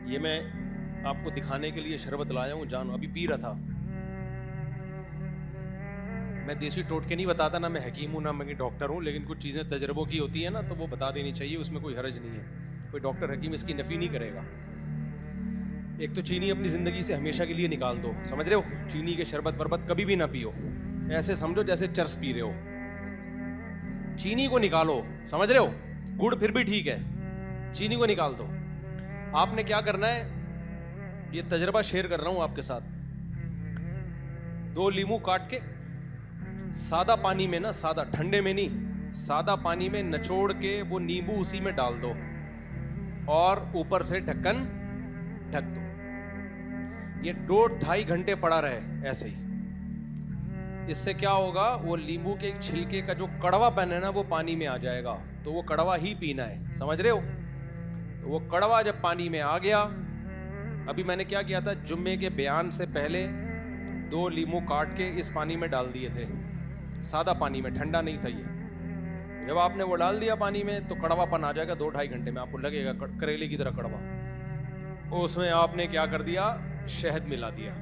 یہ میں آپ کو دکھانے کے لیے شربت لایا ہوں، جان ابھی پی رہا تھا. میں دیسی ٹوٹکے نہیں بتاتا، نہ میں حکیم ہوں نہ میں ڈاکٹر ہوں، لیکن کچھ چیزیں تجربوں کی ہوتی ہیں نا تو وہ بتا دینی چاہیے، اس میں کوئی حرج نہیں ہے. کوئی ڈاکٹر حکیم اس کی نفی نہیں کرے گا. ایک تو چینی اپنی زندگی سے ہمیشہ کے لیے نکال دو، سمجھ رہے ہو؟ چینی کے شربت وربت کبھی بھی نہ پیو، ایسے سمجھو جیسے چرس پی رہے ہو. چینی کو نکالو، سمجھ رہے ہو؟ گڑ پھر بھی ٹھیک ہے، چینی کو نکال دو. آپ نے کیا کرنا ہے، یہ تجربہ شیئر کر رہا ہوں آپ کے ساتھ. 2 لیمو کاٹ کے سادہ پانی میں، نا سادہ ٹھنڈے میں نہیں، سادہ پانی میں نچوڑ کے وہ نیمبو اسی میں ڈال دو اور اوپر سے ڈھکن ڈھک دو. یہ 2-2.5 گھنٹے پڑا رہے ایسے ہی. اس سے کیا ہوگا، وہ لیمبو کے چھلکے کا جو کڑوا پن ہے نا وہ پانی میں آ جائے گا، تو وہ کڑوا ہی پینا ہے، سمجھ رہے ہو؟ تو وہ کڑوا جب پانی میں آ گیا، ابھی میں نے کیا کیا تھا، جمعے کے بیان سے پہلے 2 لیمو کاٹ کے اس پانی میں ڈال دیے تھے، سادہ پانی میں، ٹھنڈا نہیں تھا یہ. جب آپ نے وہ ڈال دیا پانی میں تو کڑوا پن آ جائے گا 2-2.5 گھنٹے میں، آپ کو لگے گا کریلے کی طرح کڑوا. اس میں آپ نے کیا کر دیا، شہد ملا دیا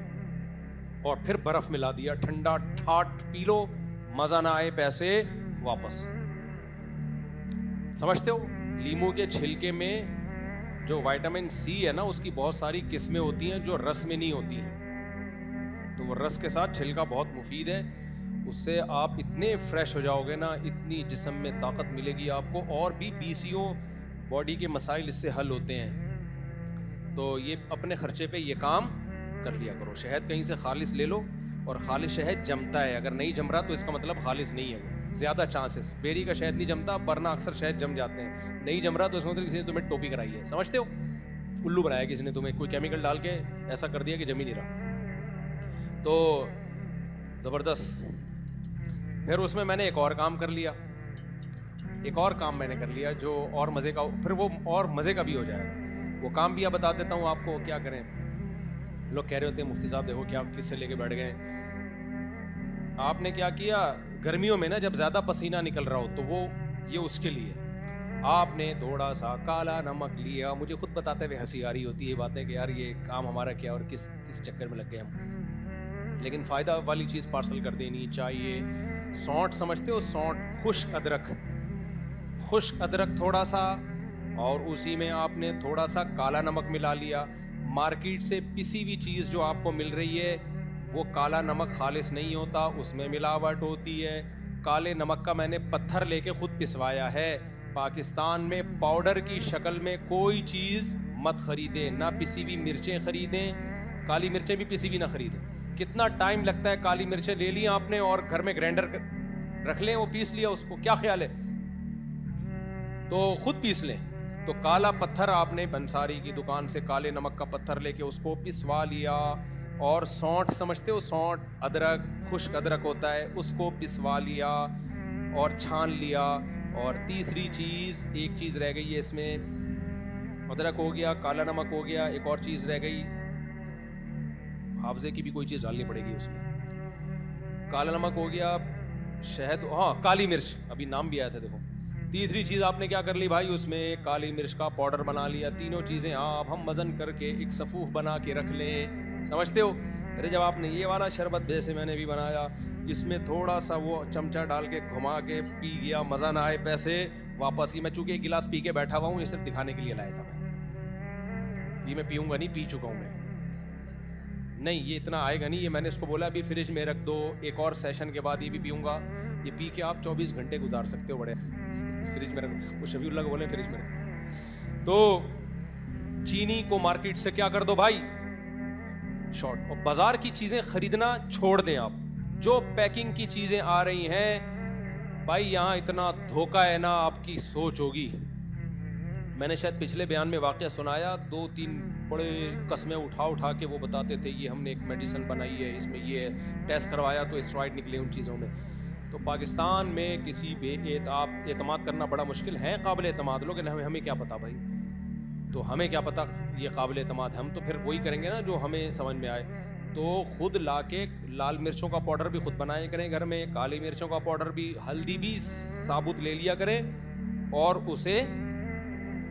اور پھر برف ملا دیا، ٹھنڈا ٹھاٹ پی لو، مزہ نہ آئے پیسے واپس. سمجھتے ہو؟ لیمو کے چھلکے میں جو وائٹامن سی ہے نا، اس کی بہت ساری قسمیں ہوتی ہیں جو رس میں نہیں ہوتی، تو وہ رس کے ساتھ چھلکا بہت مفید ہے. اس سے آپ اتنے فریش ہو جاؤ گے نا، اتنی جسم میں طاقت ملے گی آپ کو، اور بھی PCO باڈی کے مسائل اس سے حل ہوتے ہیں. تو یہ اپنے خرچے پہ یہ کام کر لیا کرو. شہد کہیں سے خالص لے لو، اور خالص شہد جمتا ہے، اگر نہیں جم رہا تو اس کا مطلب خالص نہیں ہے. وہ زیادہ چانسز، بیری کا شہد نہیں جمتا، ورنہ اکثر شہد جم جاتے ہیں. نہیں جم رہا تو اس کا مطلب کسی نے تمہیں ٹوپی کرائی ہے، سمجھتے ہو؟ الو بنایا کسی نے تمہیں، کوئی کیمیکل ڈال کے ایسا کر دیا کہ جم ہی نہیں رہا. تو زبردست. پھر اس میں میں نے ایک اور کام کر لیا، ایک اور کام میں نے کر لیا جو اور مزے کا، پھر وہ اور مزے کا بھی ہو جائے گا. وہ کام بھی اب بتا دیتا ہوں آپ کو کیا کریں. لوگ کہہ رہے ہوتے ہیں مفتی صاحب دیکھو کیا کس سے لے کے بیٹھ گئے. آپ نے کیا کیا، گرمیوں میں نا جب زیادہ پسینہ نکل رہا ہو تو وہ یہ اس کے لیے آپ نے تھوڑا سا کالا نمک لیا. مجھے خود بتاتے ہوئے ہنسی آ رہی ہوتی ہے باتیں کہ یار یہ کام ہمارا کیا اور کس چکر میں لگ گئے ہم، لیکن فائدہ والی چیز پارسل کر دینی چاہیے. سونٹ سمجھتے ہو؟ سونٹ، خشک ادرک، خشک ادرک تھوڑا سا، اور اسی میں آپ نے تھوڑا سا کالا نمک ملا لیا. مارکیٹ سے پسی ہوئی چیز جو آپ کو مل رہی ہے وہ کالا نمک خالص نہیں ہوتا، اس میں ملاوٹ ہوتی ہے. کالے نمک کا میں نے پتھر لے کے خود پسوایا ہے. پاکستان میں پاؤڈر کی شکل میں کوئی چیز مت خریدیں، نہ پسی ہوئی مرچیں خریدیں، کالی مرچیں بھی پسی ہوئی نہ خریدیں. کتنا ٹائم لگتا ہے، کالی مرچیں لے لی آپ نے اور گھر میں گرینڈر رکھ لیں، وہ پیس لیا، اس کو کیا خیال ہے، تو خود پیس لیں. تو کالا پتھر آپ نے پنساری کی دکان سے کالے نمک کا پتھر لے کے اس کو پسوا لیا. اور سونٹ سمجھتے ہو؟ سونٹ، ادرک، خشک ادرک ہوتا ہے، اس کو پسوا لیا اور چھان لیا. اور تیسری چیز، ایک چیز رہ گئی ہے اس میں، ادرک ہو گیا، کالا نمک ہو گیا، ایک اور چیز رہ گئی، حافظے کی بھی کوئی چیز ڈالنی پڑے گی اس میں. کالا نمک ہو گیا، شہد، ہاں کالی مرچ، ابھی نام بھی آیا تھا دیکھو. تیسری چیز آپ نے کیا کر لی بھائی، اس میں کالی مرچ کا پاؤڈر بنا لیا. تینوں چیزیں آپ ہم وزن کر کے ایک صفوف بنا کے رکھ لیں، سمجھتے ہو؟ ارے جب آپ نے یہ والا شربت جیسے میں نے بھی بنایا، اس میں تھوڑا سا وہ چمچہ ڈال کے گھما کے پی گیا، مزہ نہ آئے پیسے واپس ہی. میں چونکہ ایک گلاس پی کے بیٹھا ہوا ہوں، یہ صرف دکھانے کے لیے لایا تھا میں. یہ میں پیوں گا نہیں، پی چکا ہوں میں، نہیں یہ اتنا آئے گا نہیں. یہ میں نے اس کو بولا ابھی فریج میں رکھ دو، ایک اور سیشن کے بعد یہ بھی پیوں گا. یہ پی کے آپ 24 گھنٹے گزار سکتے ہو، بڑے فریج میں رکھ. وہ شفیع اللہ کو بولے فریج میں رکھ. تو چینی کو مارکیٹ سے کیا کر دو بھائی، شارٹ. اور بازار کی چیزیں خریدنا چھوڑ دیں آپ. جو پیکنگ کی چیزیں آ رہی ہیں بھائی، یہاں اتنا دھوکہ ہے نا، آپ کی سوچ ہوگی. میں نے شاید پچھلے بیان میں واقعہ سنایا، 2-3 بڑے قسمیں اٹھا کے وہ بتاتے تھے یہ ہم نے ایک میڈیسن بنائی ہے، اس میں یہ ٹیسٹ کروایا تو اسٹرائڈ نکلے ان چیزوں میں. تو پاکستان میں کسی پہ اعتماد کرنا بڑا مشکل ہے. قابل اعتماد لوگ، ہمیں کیا پتا بھائی، تو ہمیں کیا پتا یہ قابل اعتماد، ہم تو پھر وہی کریں گے نا جو ہمیں سمجھ میں آئے. تو خود لا کے لال مرچوں کا پاؤڈر بھی خود بنائے کریں گھر میں، کالی مرچوں کا پاؤڈر بھی، ہلدی بھی ثابت لے لیا کریں اور اسے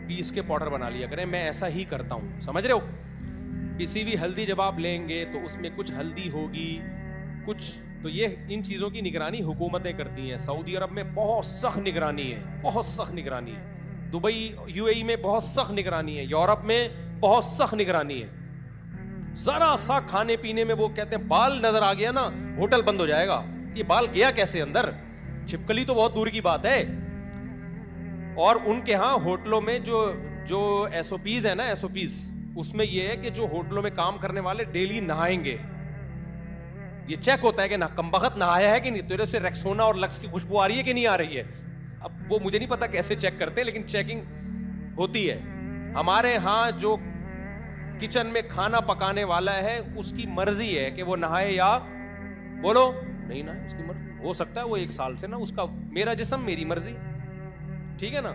پیس کے پاؤڈر بنا لیا کریں. میں ایسا ہی کرتا ہوں, سمجھ رہے ہو. پسی ہوئی ہلدی جب آپ لیں گے تو اس میں کچھ ہلدی ہوگی, کچھ تو یہ ان چیزوں کی نگرانی حکومتیں کرتی ہیں. سعودی عرب میں بہت سخت نگرانی ہے, بہت سخت نگرانی ہے. دبئی یو اے ای میں بہت سخت نگرانی ہے. یورپ میں بہت سخت نگرانی ہے. ذرا سا کھانے پینے میں وہ کہتے ہیں بال نظر آ گیا نا ہوٹل بند ہو جائے گا. یہ بال گیا کیسے اندر, چھپکلی تو بہت دور کی بات ہے. اور ان کے ہاں ہوٹلوں میں جو ایس او پیز ہے نا, ایس او پیز, اس میں یہ ہے کہ جو ہوٹلوں میں کام کرنے والے ڈیلی نہائیں گے. یہ چیک ہوتا ہے کہ نہ کمبخت نہایا ہے کہ نہیں, تیرے سے ریکسونا اور لکس کی خوشبو آ رہی ہے کہ نہیں آ رہی ہے. اب وہ مجھے نہیں پتا کیسے چیک کرتے ہیں, لیکن چیکنگ ہوتی ہے. ہمارے ہاں جو کچن میں کھانا پکانے والا ہے اس کی مرضی ہے کہ وہ نہائے یا بولو نہیں نہائے, اس کی مرضی. ہو سکتا ہے وہ 1 سال سے نا اس کا, میرا جسم میری مرضی, ٹھیک ہے نا.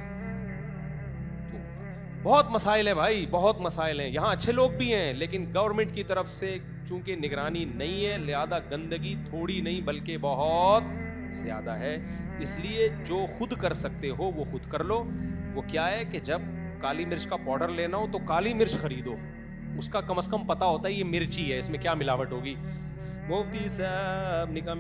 بہت مسائل ہیں بھائی, بہت مسائل ہیں. یہاں اچھے لوگ بھی ہیں لیکن گورنمنٹ کی طرف سے چونکہ نگرانی نہیں ہے, لہذا گندگی تھوڑی نہیں بلکہ بہت زیادہ ہے. اس لیے جو خود کر سکتے ہو وہ خود کر لو. وہ کیا ہے کہ جب کالی مرچ کا پاؤڈر لینا ہو تو کالی مرچ خریدو, اس کا کم از کم پتا ہوتا ہے یہ مرچی ہے, اس میں کیا ملاوٹ ہوگی. مفتی صاحب نکاح